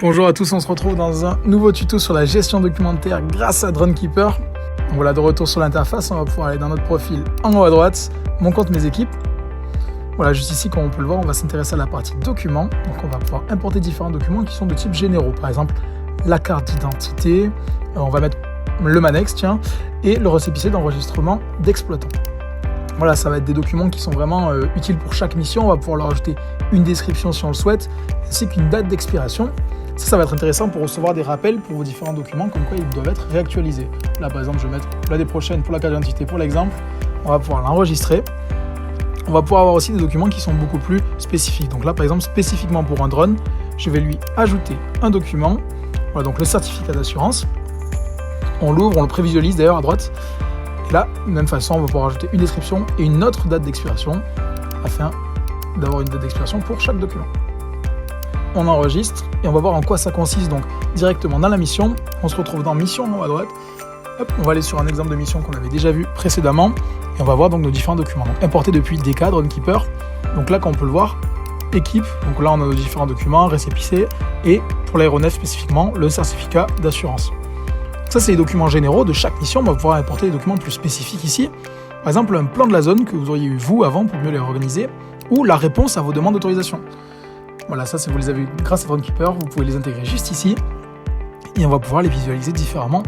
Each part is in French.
Bonjour à tous, on se retrouve dans un nouveau tuto sur la gestion documentaire grâce à DroneKeeper. Donc voilà, de retour sur l'interface, on va pouvoir aller dans notre profil en haut à droite, mon compte, mes équipes. Voilà, juste ici, comme on peut le voir, on va s'intéresser à la partie documents. Donc on va pouvoir importer différents documents qui sont de type généraux. Par exemple, la carte d'identité, on va mettre le Manex, et le récépissé d'enregistrement d'exploitant. Voilà, ça va être des documents qui sont vraiment utiles pour chaque mission. On va pouvoir leur ajouter une description si on le souhaite, ainsi qu'une date d'expiration. Ça va être intéressant pour recevoir des rappels pour vos différents documents, comme quoi ils doivent être réactualisés. Là, par exemple, je vais mettre l'année prochaine pour la carte d'identité, pour l'exemple. On va pouvoir l'enregistrer. On va pouvoir avoir aussi des documents qui sont beaucoup plus spécifiques. Donc là, par exemple, spécifiquement pour un drone, je vais lui ajouter un document. Voilà, donc le certificat d'assurance. On l'ouvre, on le prévisualise d'ailleurs à droite. Et là, de même façon, on va pouvoir ajouter une description et une autre date d'expiration afin d'avoir une date d'expiration pour chaque document. On enregistre et on va voir en quoi ça consiste. Donc directement dans la mission, on se retrouve dans mission en haut à droite. Hop, on va aller sur un exemple de mission qu'on avait déjà vu précédemment et on va voir donc nos différents documents. Donc importés depuis DK, DroneKeeper. Donc là, comme on peut le voir, équipe. Donc là, on a nos différents documents, récépissés et pour l'aéronef spécifiquement, le certificat d'assurance. Ça, c'est les documents généraux de chaque mission. On va pouvoir importer des documents plus spécifiques ici. Par exemple, un plan de la zone que vous auriez eu vous avant pour mieux les organiser ou la réponse à vos demandes d'autorisation. Voilà, ça, vous les avez grâce à DroneKeeper, vous pouvez les intégrer juste ici et on va pouvoir les visualiser différemment.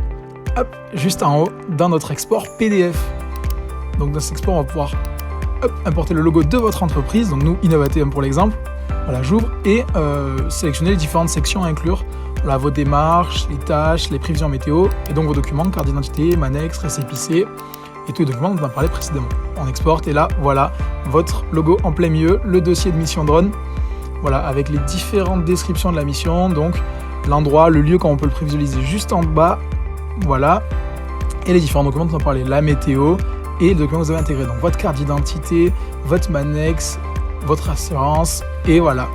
Hop, juste en haut dans notre export PDF. Donc dans cet export, on va pouvoir importer le logo de votre entreprise. Donc nous, Innovateum pour l'exemple. Voilà, j'ouvre et sélectionner les différentes sections à inclure. Voilà, vos démarches, les tâches, les prévisions météo et donc vos documents, carte d'identité, Manex, récépissé et tous les documents dont on a parlé précédemment. On exporte et là, voilà votre logo en plein milieu, le dossier de mission drone. Voilà, avec les différentes descriptions de la mission, donc l'endroit, le lieu, quand on peut le prévisualiser juste en bas, voilà, et les différents documents dont on a parlé, la météo et les documents que vous avez intégrés, donc votre carte d'identité, votre Manex, votre assurance, et voilà.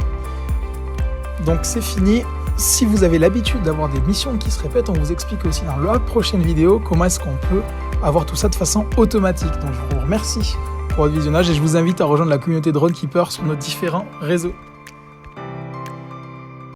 Donc c'est fini. Si vous avez l'habitude d'avoir des missions qui se répètent, on vous explique aussi dans la prochaine vidéo comment est-ce qu'on peut avoir tout ça de façon automatique. Donc je vous remercie pour votre visionnage et je vous invite à rejoindre la communauté DroneKeeper sur nos différents réseaux.